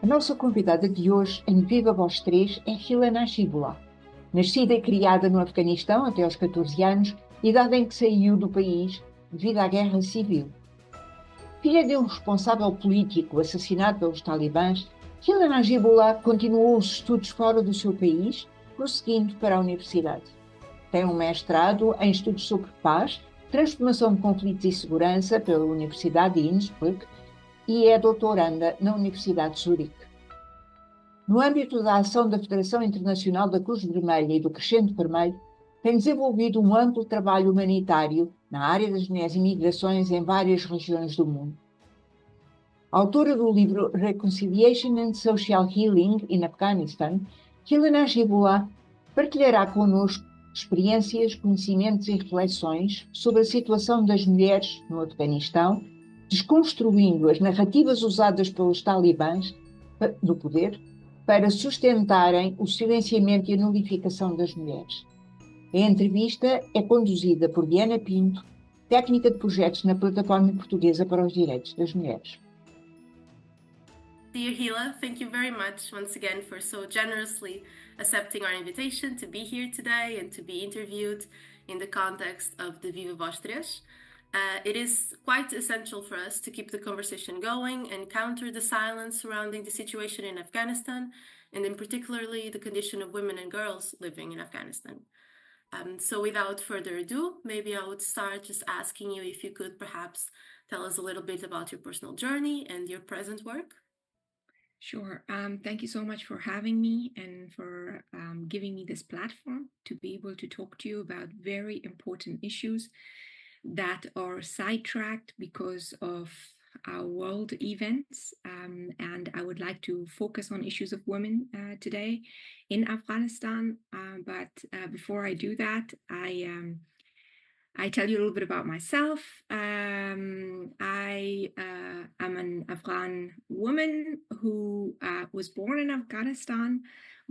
A nossa convidada de hoje, em Viva Voz 3, é Heela Najibullah. Nascida e criada no Afeganistão até aos 14 anos, idade em que saiu do país devido à guerra civil. Filha de um responsável político assassinado pelos talibãs, Heela Najibullah continuou os estudos fora do seu país, prosseguindo para a universidade. Tem um mestrado em estudos sobre paz, transformação de conflitos e segurança pela Universidade de Innsbruck e é doutoranda na Universidade de Zurique. No âmbito da ação da Federação Internacional da Cruz Vermelha e do Crescente Vermelho, tem desenvolvido um amplo trabalho humanitário na área das mulheres e migrações em várias regiões do mundo. Autora do livro Reconciliation and Social Healing in Afghanistan, Heela Najibullah partilhará connosco experiências, conhecimentos e reflexões sobre a situação das mulheres no Afeganistão, desconstruindo as narrativas usadas pelos talibãs no poder para sustentarem o silenciamento e a nulificação das mulheres. A entrevista é conduzida por Diana Pinto, técnica de projetos na Plataforma Portuguesa para os Direitos das Mulheres. Dear Heela, thank you very much once again for so generously accepting our invitation to be here today and to be interviewed in the context of the Viva Voz 3. It is quite essential for us to keep the conversation going and counter the silence surrounding the situation in Afghanistan, and in particularly the condition of women and girls living in Afghanistan. So without further ado, maybe I would start just asking you if you could perhaps tell us a little bit about your personal journey and your present work. Sure. Thank you so much for having me and for giving me this platform to be able to talk to you about very important issues that are sidetracked because of our world events. And I would like to focus on issues of women today in Afghanistan. But before I do that, I tell you a little bit about myself. I am an Afghan woman who was born in Afghanistan,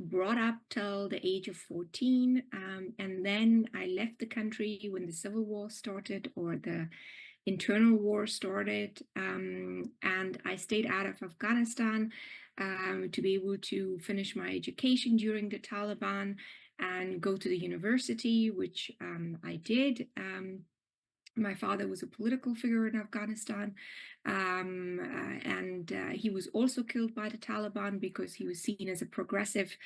brought up till the age of 14, and then I left the country when the civil war started, or the internal war started, and I stayed out of Afghanistan to be able to finish my education during the Taliban and go to the university, which I did. My father was a political figure in Afghanistan, and he was also killed by the Taliban because he was seen as a progressive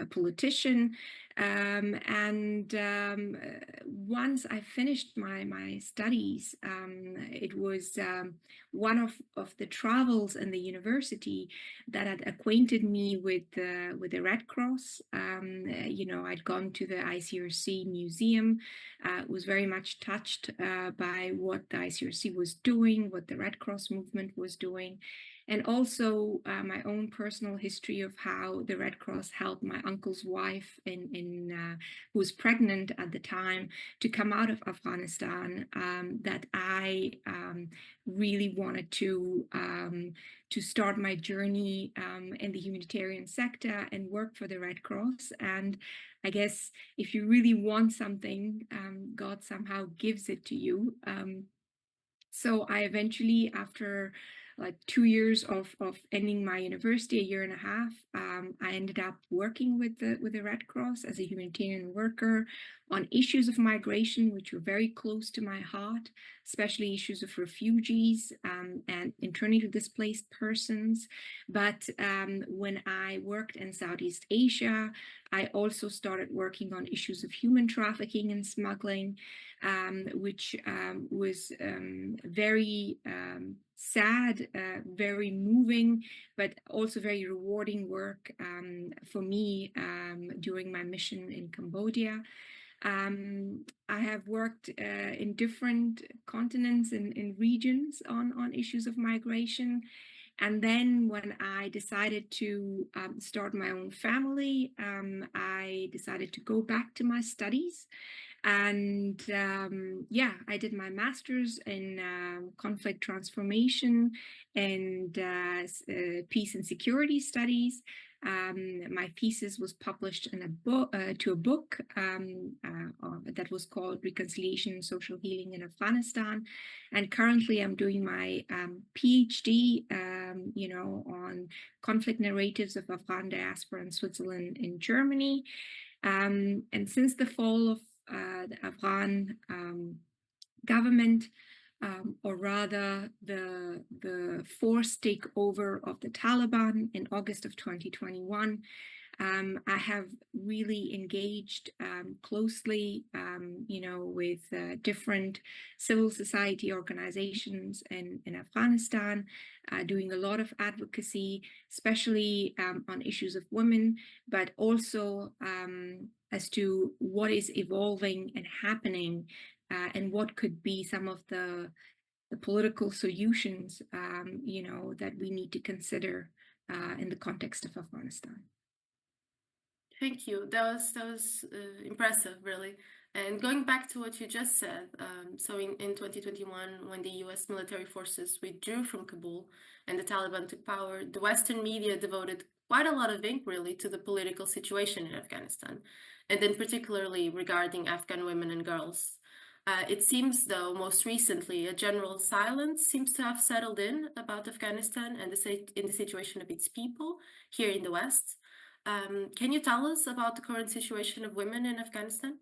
politician. Once I finished my studies, it was one of the travels in the university that had acquainted me with the Red Cross. I'd gone to the ICRC museum, was very much touched by what the ICRC was doing, what the Red Cross movement was doing, and also my own personal history of how the Red Cross helped my uncle's wife, who was pregnant at the time, to come out of Afghanistan. That I really wanted to start my journey in the humanitarian sector and work for the Red Cross. And I guess if you really want something, God somehow gives it to you. So I eventually, after like 2 years of ending my university, a year and a half, I ended up working with the Red Cross as a humanitarian worker on issues of migration, which were very close to my heart, especially issues of refugees and internally displaced persons. But when I worked in Southeast Asia, I also started working on issues of human trafficking and smuggling, which was very sad, very moving, but also very rewarding work for me during my mission in Cambodia. I have worked in different continents and in regions on issues of migration. And then when I decided to start my own family, I decided to go back to my studies. And I did my master's in conflict transformation and peace and security studies. My thesis was published in a book that was called Reconciliation and Social Healing in Afghanistan. And currently I'm doing my PhD on conflict narratives of Afghan diaspora in Switzerland and Germany. And since the fall of the Afghan government, or rather the forced takeover of the Taliban in August of 2021, I have really engaged closely, with different civil society organizations in Afghanistan, doing a lot of advocacy, especially on issues of women, but also as to what is evolving and happening, and what could be some of the political solutions, that we need to consider in the context of Afghanistan. Thank you. That was impressive, really. And going back to what you just said, so in 2021, when the US military forces withdrew from Kabul and the Taliban took power, the Western media devoted quite a lot of ink, really, to the political situation in Afghanistan, and then particularly regarding Afghan women and girls. It seems, though, most recently, a general silence seems to have settled in about Afghanistan and in the situation of its people here in the West. Can you tell us about the current situation of women in Afghanistan?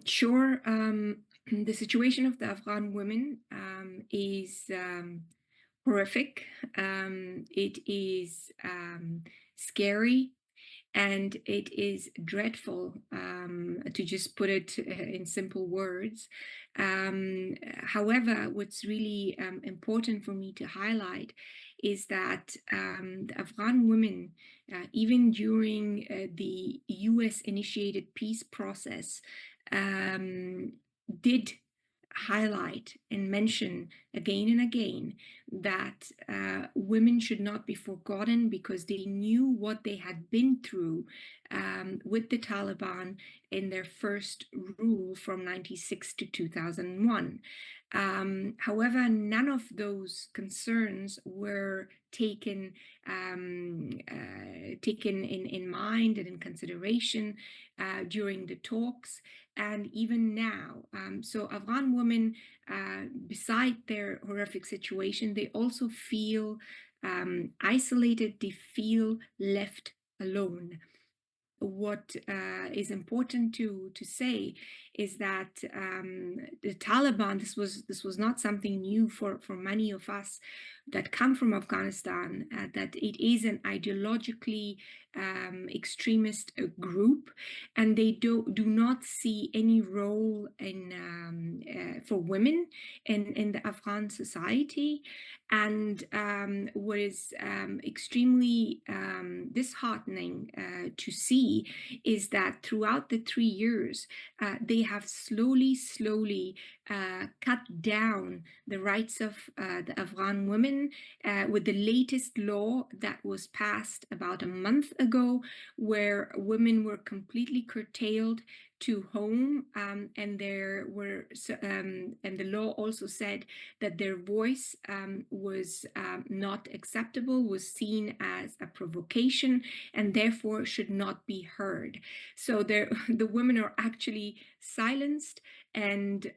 Sure. The situation of the Afghan women is horrific. It is scary, and it is dreadful, to just put it in simple words. However, what's really important for me to highlight is that the Afghan women, even during the US-initiated peace process, did highlight and mention again and again that women should not be forgotten, because they knew what they had been through with the Taliban in their first rule from 1996 to 2001. However, none of those concerns were taken in mind and in consideration during the talks, and even now. So Afghan women, beside their horrific situation, they also feel isolated, they feel left alone. What is important to say is that the Taliban, this was not something new for many of us that come from Afghanistan, that it is an ideologically extremist group, and they do not see any role in for women in the Afghan society. And what is extremely disheartening to see is that throughout the 3 years, they have slowly cut down the rights of the Afghan women, with the latest law that was passed about a month ago, where women were completely curtailed to home, and there were and the law also said that their voice was not acceptable, was seen as a provocation, and therefore should not be heard. So the women are actually silenced, and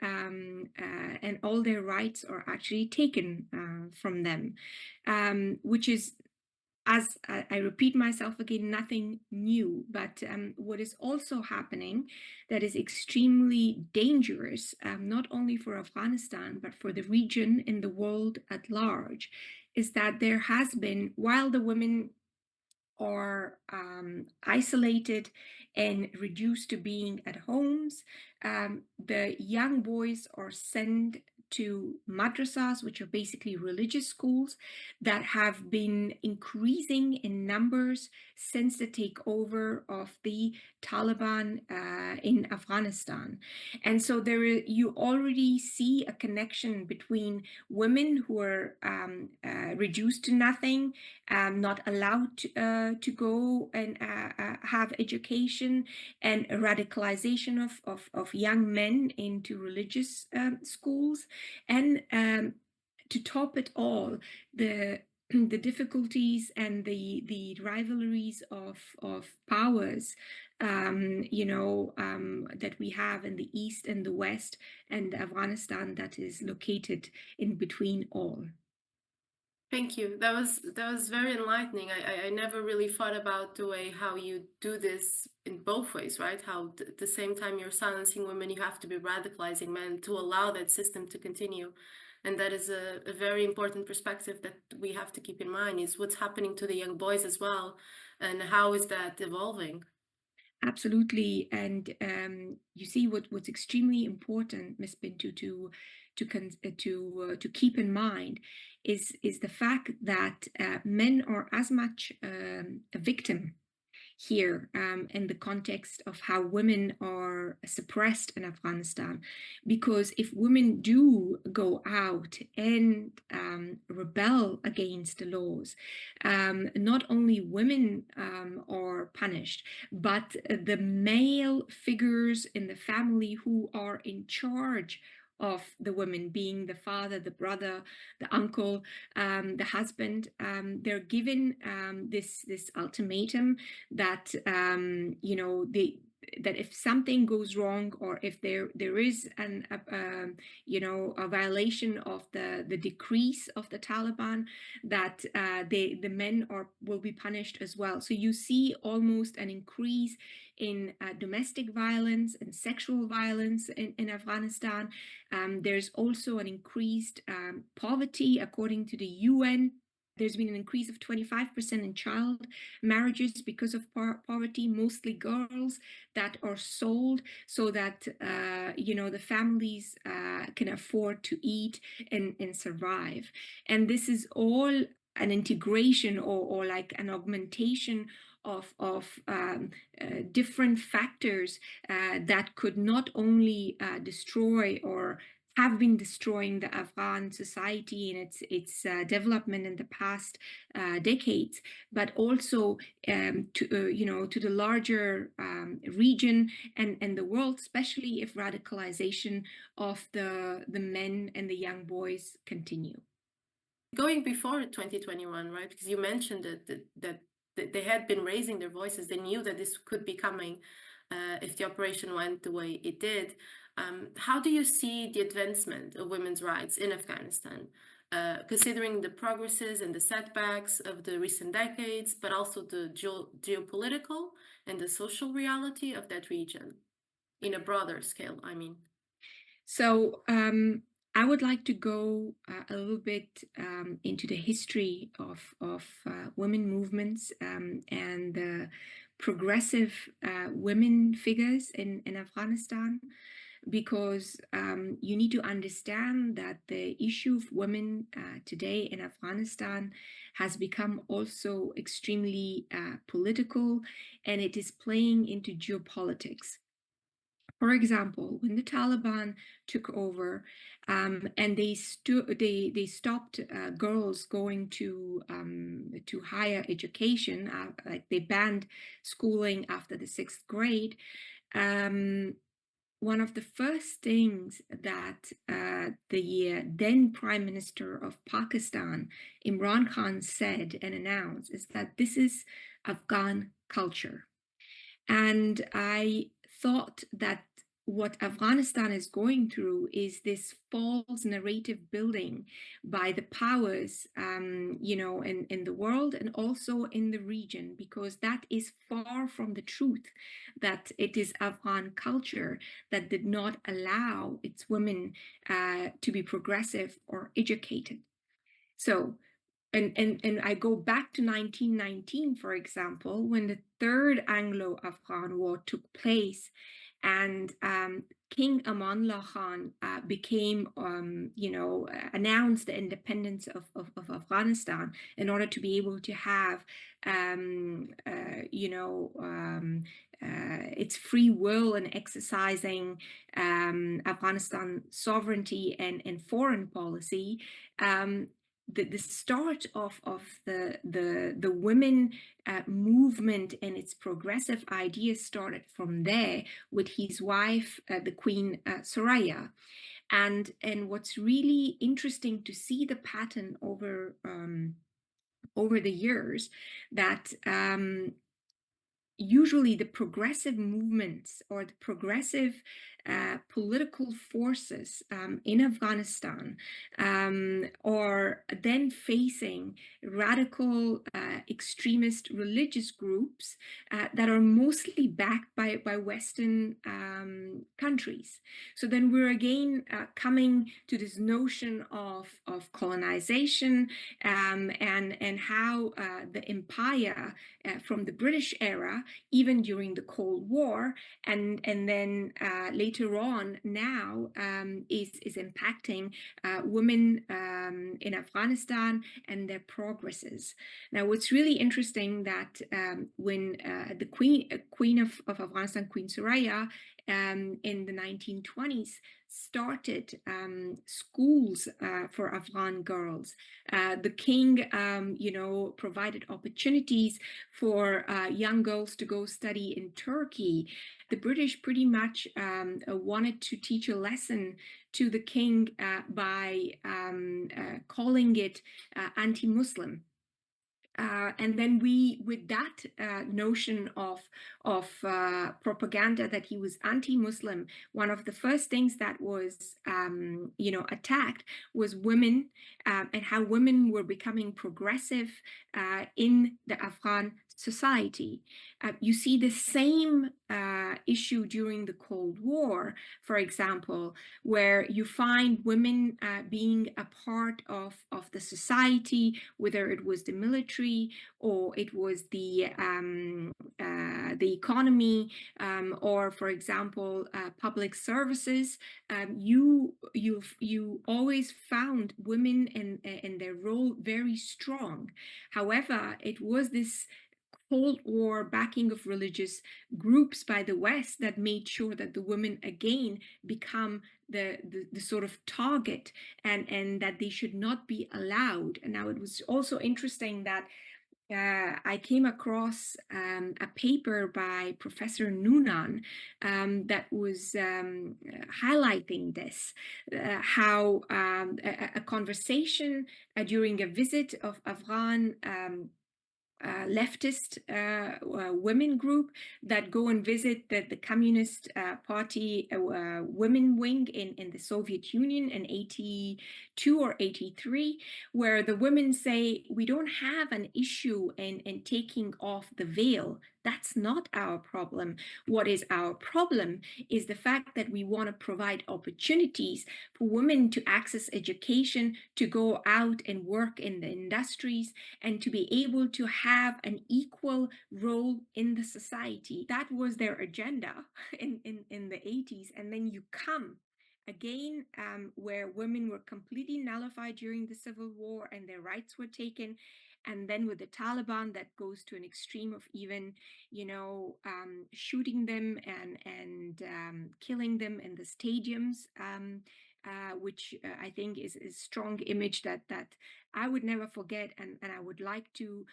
all their rights are actually taken from them, which is, as I repeat myself again, nothing new. But what is also happening that is extremely dangerous, not only for Afghanistan, but for the region and the world at large, is that there has been, while the women are isolated and reduced to being at homes, the young boys are sent to madrasas, which are basically religious schools that have been increasing in numbers since the takeover of the Taliban in Afghanistan. And so you already see a connection between women who are reduced to nothing, not allowed to go and have education, and a radicalization of young men into religious schools. And to top it all, the difficulties and the rivalries of powers, that we have in the East and the West, and Afghanistan that is located in between all. Thank you. That was very enlightening. I never really thought about the way how you do this in both ways, right? How at the same time you're silencing women, you have to be radicalizing men to allow that system to continue. And that is a very important perspective that we have to keep in mind, is what's happening to the young boys as well, and how is that evolving? Absolutely, and you see what's extremely important, Miss Pinto, to keep in mind is the fact that men are as much a victim here, in the context of how women are suppressed in Afghanistan. Because if women do go out and rebel against the laws, not only women are punished, but the male figures in the family who are in charge of the women, being the father, the brother, the uncle, the husband, they're given this ultimatum that that if something goes wrong, or if there is a violation of the decrees of the Taliban, that the men will be punished as well. So you see almost an increase in domestic violence and sexual violence in Afghanistan. There's also an increased poverty, according to the UN. There's been an increase of 25% in child marriages because of poverty, mostly girls that are sold so that the families can afford to eat and survive. And this is all an integration, or like an augmentation of different factors that could not only destroy, or have been destroying, the Afghan society and its development in the past decades, but also to the larger region and the world, especially if radicalization of the men and the young boys continue. Going before 2021, right? Because you mentioned that they had been raising their voices. They knew that this could be coming if the operation went the way it did. How do you see the advancement of women's rights in Afghanistan, considering the progresses and the setbacks of the recent decades, but also the geopolitical and the social reality of that region in a broader scale, I mean? So I would like to go a little bit into the history of women movements and the progressive women figures in Afghanistan, because you need to understand that the issue of women today in Afghanistan has become also extremely political, and it is playing into geopolitics. For example, when the Taliban took over, and they stopped girls going to higher education, like they banned schooling after the sixth grade. One of the first things that the then Prime Minister of Pakistan, Imran Khan, said and announced is that this is Afghan culture. And I thought that what Afghanistan is going through is this false narrative building by the powers, in the world and also in the region, because that is far from the truth, that it is Afghan culture that did not allow its women to be progressive or educated. So, and I go back to 1919, for example, when the Third Anglo-Afghan War took place, and King Amanullah Khan became, announced the independence of Afghanistan in order to be able to have, its free will and exercising Afghanistan sovereignty and foreign policy. The start of the women movement and its progressive ideas started from there with his wife, the Queen Soraya. And what's really interesting to see the pattern over the years, that usually the progressive movements or the progressive political forces in Afghanistan are then facing radical extremist religious groups that are mostly backed by Western countries. So then we're again coming to this notion of colonization and how the empire from the British era, even during the Cold War, and then later on now is impacting women in Afghanistan and their progresses. Now, what's really interesting that when the Queen of Afghanistan, Queen Soraya, in the 1920s started schools for Afghan girls. The king, provided opportunities for young girls to go study in Turkey. The British pretty much wanted to teach a lesson to the king by calling it anti-Muslim. And then with that notion of propaganda that he was anti-Muslim, one of the first things that was, attacked was women and how women were becoming progressive in the Afghan society. You see the same issue during the Cold War, for example, where you find women being a part of the society, whether it was the military or it was the economy, or, for example, public services. You always found women in their role very strong. However, it was this Cold War backing of religious groups by the West that made sure that the women again become the sort of target and that they should not be allowed. And now it was also interesting that I came across a paper by Professor Noonan that was highlighting this, how a conversation during a visit of Afghan leftist women group that go and visit the Communist Party women wing in the Soviet Union in 82 or 83, where the women say, we don't have an issue in taking off the veil. That's not our problem. What is our problem is the fact that we want to provide opportunities for women to access education, to go out and work in the industries, and to be able to have an equal role in the society. That was their agenda in the 80s. And then you come again where women were completely nullified during the Civil War and their rights were taken. And then with the Taliban, that goes to an extreme of even, shooting them and killing them in the stadiums, which I think is a strong image that I would never forget. And I would like to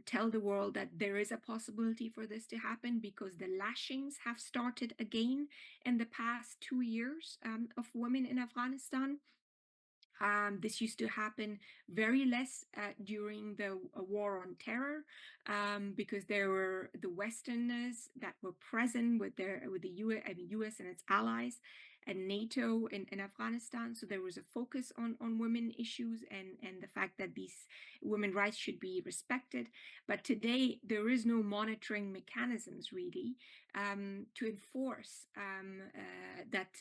tell the world that there is a possibility for this to happen, because the lashings have started again in the past 2 years of women in Afghanistan. This used to happen very less during the war on terror, because there were the Westerners that were present with the US and its allies and NATO in Afghanistan. So there was a focus on women issues and the fact that these women rights should be respected. But today there is no monitoring mechanisms really to enforce that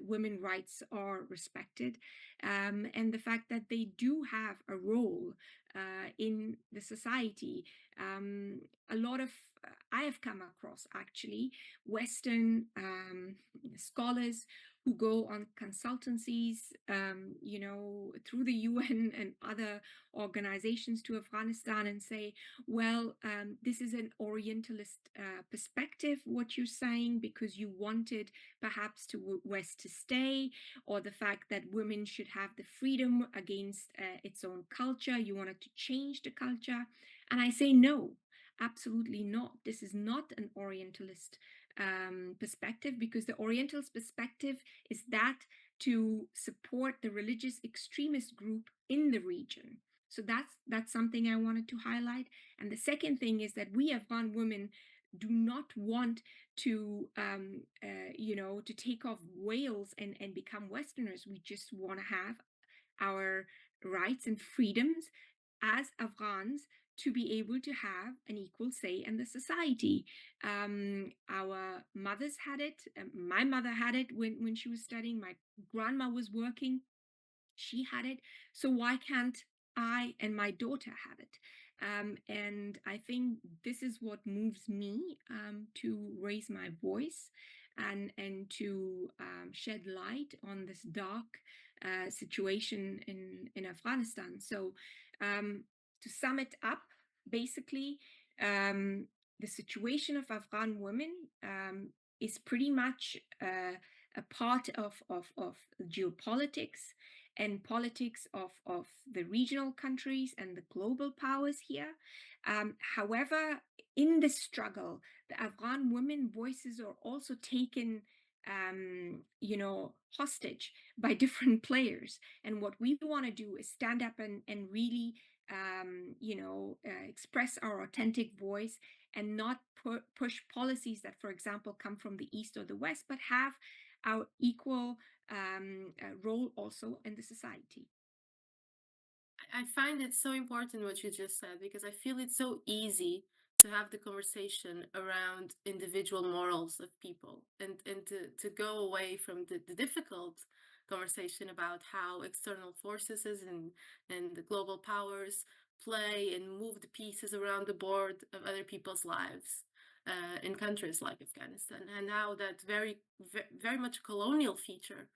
women rights are respected. And the fact that they do have a role in the society. A lot of I have come across actually Western scholars who go on consultancies, through the UN and other organizations to Afghanistan and say, well, this is an Orientalist perspective, what you're saying, because you wanted perhaps to West to stay, or the fact that women should have the freedom against its own culture. You wanted to change the culture. And I say, no, absolutely not. This is not an Orientalist perspective, because the Orientalist perspective is that to support the religious extremist group in the region. So that's something I wanted to highlight. And the second thing is that we Afghan women do not want to, to take off veils and become Westerners. We just want to have our rights and freedoms as Afghans to be able to have an equal say in the society. Our mothers had it. My mother had it when she was studying. My grandma was working. She had it. So why can't I and my daughter have it? And I think this is what moves me to raise my voice and to shed light on this dark situation in Afghanistan. So to sum it up, basically, the situation of Afghan women is pretty much a part of geopolitics and politics of the regional countries and the global powers here. However, in this struggle, the Afghan women voices are also taken hostage by different players. And what we want to do is stand up and really express our authentic voice and not push policies that, for example, come from the East or the West, but have our equal role also in the society. I find it so important what you just said, because I feel it's so easy to have the conversation around individual morals of people and to go away from the difficult conversation about how external forces and the global powers play and move the pieces around the board of other people's lives in countries like Afghanistan, and how that very much colonial feature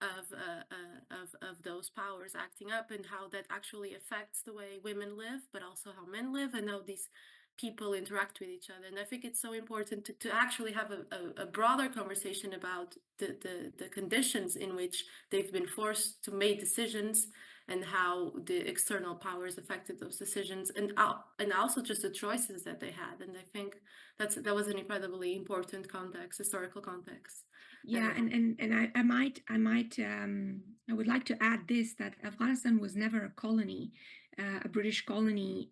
of those powers acting up, and how that actually affects the way women live, but also how men live, and how these people interact with each other. And I think it's so important to actually have a broader conversation about the conditions in which they've been forced to make decisions, and how the external powers affected those decisions, and also just the choices that they had. And I think that was an incredibly important context, historical context. Yeah, and I would like to add this, that Afghanistan was never a colony, a British colony,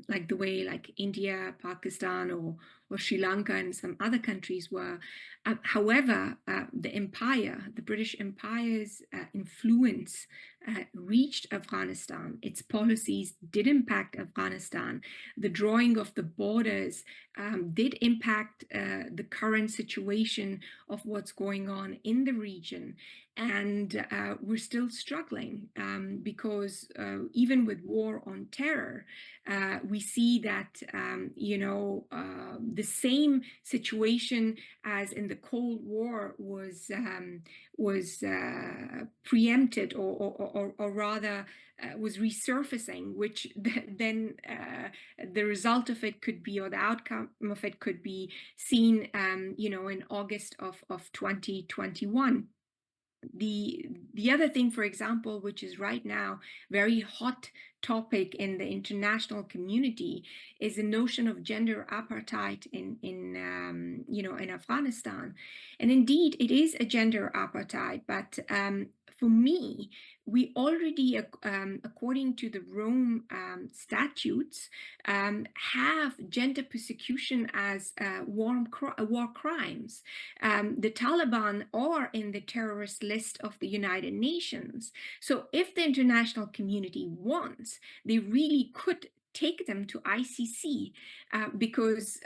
like the way like India, Pakistan, or Sri Lanka and some other countries were. However, the British Empire's influence reached Afghanistan. Its policies did impact Afghanistan. The drawing of the borders did impact the current situation of what's going on in the region. And we're still struggling because even with war on terror, we see that, the same situation as in the Cold War was preempted, or rather was resurfacing, which then the result of it could be, or the outcome of it could be seen, in August of 2021. The other thing, for example, which is right now very hot topic in the international community, is the notion of gender apartheid in Afghanistan. And indeed, it is a gender apartheid, but for me, we already, according to the Rome statutes, have gender persecution as war crimes. The Taliban are in the terrorist list of the United Nations. So if the international community wants, they really could take them to ICC, because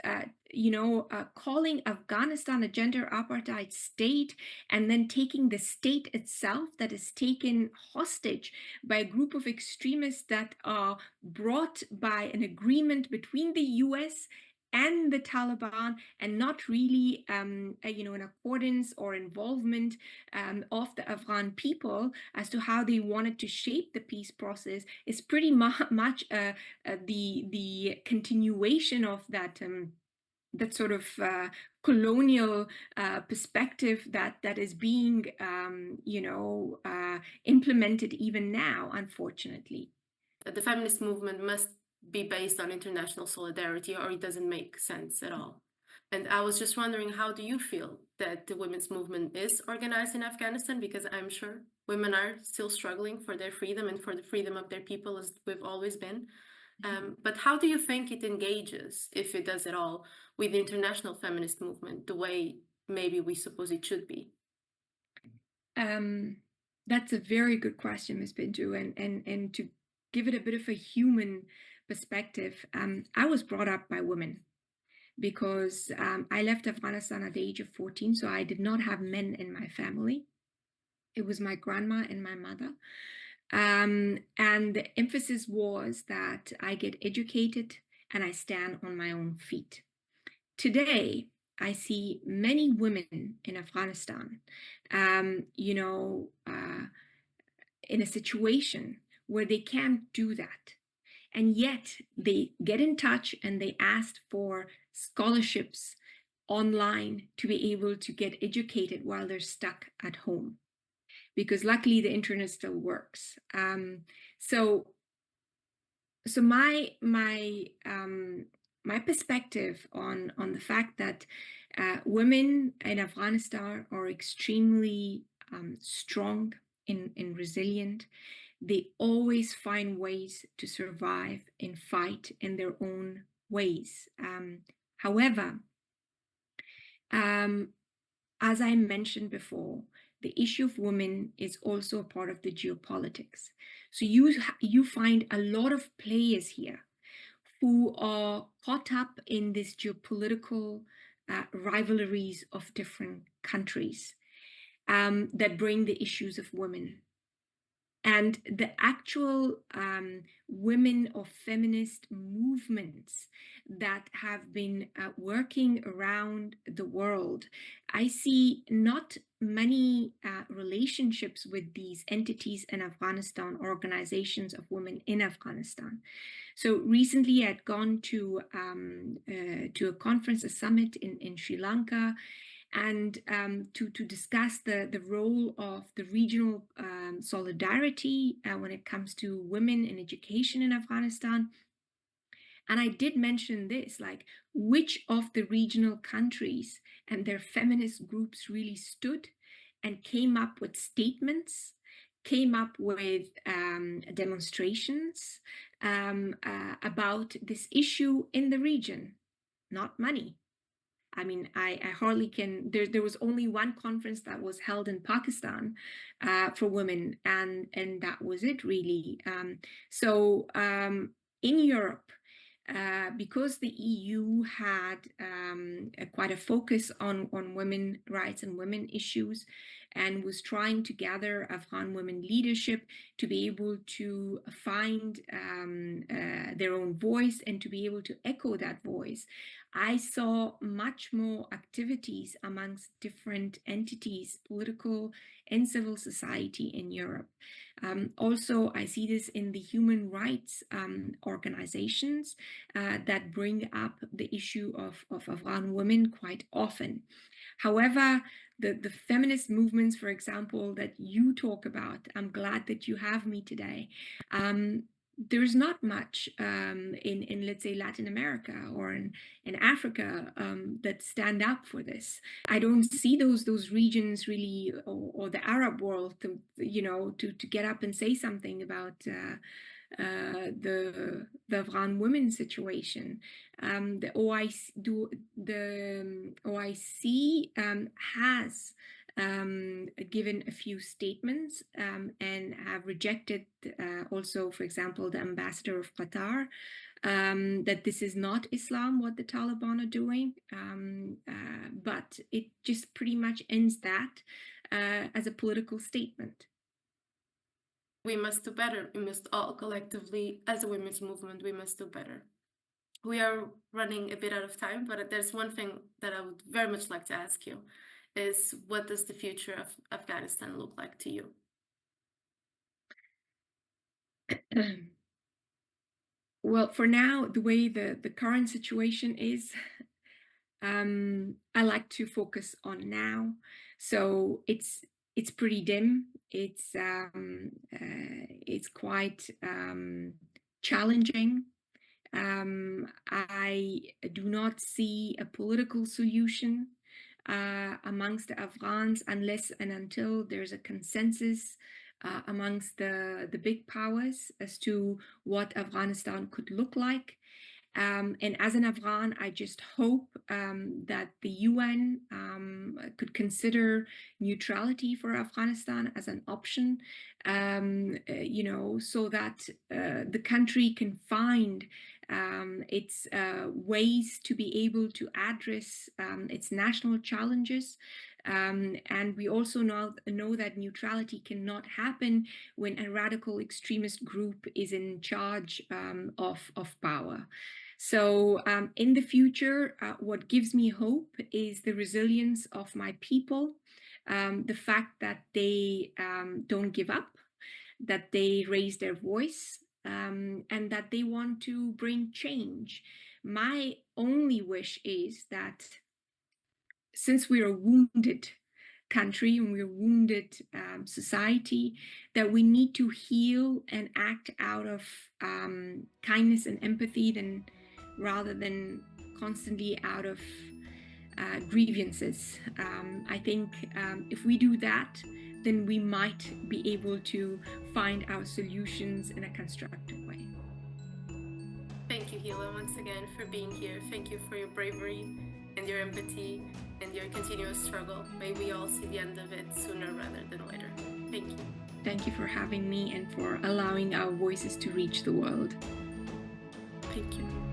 calling Afghanistan a gender apartheid state, and then taking the state itself that is taken hostage by a group of extremists that are brought by an agreement between the US and the Taliban, and not really, in accordance or involvement of the Afghan people as to how they wanted to shape the peace process, is pretty much the continuation of that sort of colonial perspective that is being, implemented even now, unfortunately. The feminist movement must be based on international solidarity, or it doesn't make sense at all. And I was just wondering, how do you feel that the women's movement is organized in Afghanistan? Because I'm sure women are still struggling for their freedom and for the freedom of their people, as we've always been. But how do you think it engages, if it does at all, with the international feminist movement, the way maybe we suppose it should be? That's a very good question, Ms. Pinto, and to give it a bit of a human perspective, I was brought up by women because I left Afghanistan at the age of 14, so I did not have men in my family. It was my grandma and my mother. And the emphasis was that I get educated and I stand on my own feet. Today, I see many women in Afghanistan, in a situation where they can't do that. And yet they get in touch and they ask for scholarships online to be able to get educated while they're stuck at home. Because luckily the internet still works. So my perspective on the fact that women in Afghanistan are extremely strong and resilient. They always find ways to survive and fight in their own ways. However, as I mentioned before, the issue of women is also a part of the geopolitics. So you find a lot of players here who are caught up in this geopolitical rivalries of different countries that bring the issues of women. And the actual women or feminist movements that have been working around the world, I see not many relationships with these entities in Afghanistan, organizations of women in Afghanistan. So recently I'd gone to a conference, a summit in Sri Lanka, and to discuss the role of the regional solidarity when it comes to women in education in Afghanistan. And I did mention this, like which of the regional countries and their feminist groups really stood and came up with statements, came up with demonstrations about this issue in the region, not money. I mean, I hardly can, there was only one conference that was held in Pakistan for women, and that was it really. So in Europe, because the EU had quite a focus on women rights and women issues, and was trying to gather Afghan women leadership to be able to find their own voice and to be able to echo that voice, I saw much more activities amongst different entities, political and civil society in Europe. Also, I see this in the human rights organizations that bring up the issue of Afghan women quite often. However, the feminist movements, for example, that you talk about, I'm glad that you have me today. There's not much in let's say Latin America or in Africa that stand up for this. I don't see those regions really, or the Arab world, to get up and say something about the Afghan women situation. The OIC has given a few statements and have rejected also, for example, the ambassador of Qatar, that this is not Islam, what the Taliban are doing, but it just pretty much ends that as a political statement. We must do better. We must all collectively, as a women's movement, we must do better. We are running a bit out of time, but there's one thing that I would very much like to ask you is, what does the future of Afghanistan look like to you? Well, for now, the way the current situation is, I like to focus on now. So it's pretty dim. It's quite challenging. I do not see a political solution amongst the Afghans unless and until there's a consensus amongst the big powers as to what Afghanistan could look like. And as an Afghan, I just hope that the UN could consider neutrality for Afghanistan as an option, so that the country can find its ways to be able to address its national challenges. And we also know that neutrality cannot happen when a radical extremist group is in charge of power. So in the future, what gives me hope is the resilience of my people, the fact that they don't give up, that they raise their voice, and that they want to bring change. My only wish is that, since we are a wounded country and we're a wounded society, that we need to heal and act out of kindness and empathy rather than constantly out of grievances. I think if we do that, then we might be able to find our solutions in a constructive way. Thank you, Heela, once again for being here. Thank you for your bravery and your empathy and your continuous struggle. May we all see the end of it sooner rather than later. Thank you. Thank you for having me and for allowing our voices to reach the world. Thank you.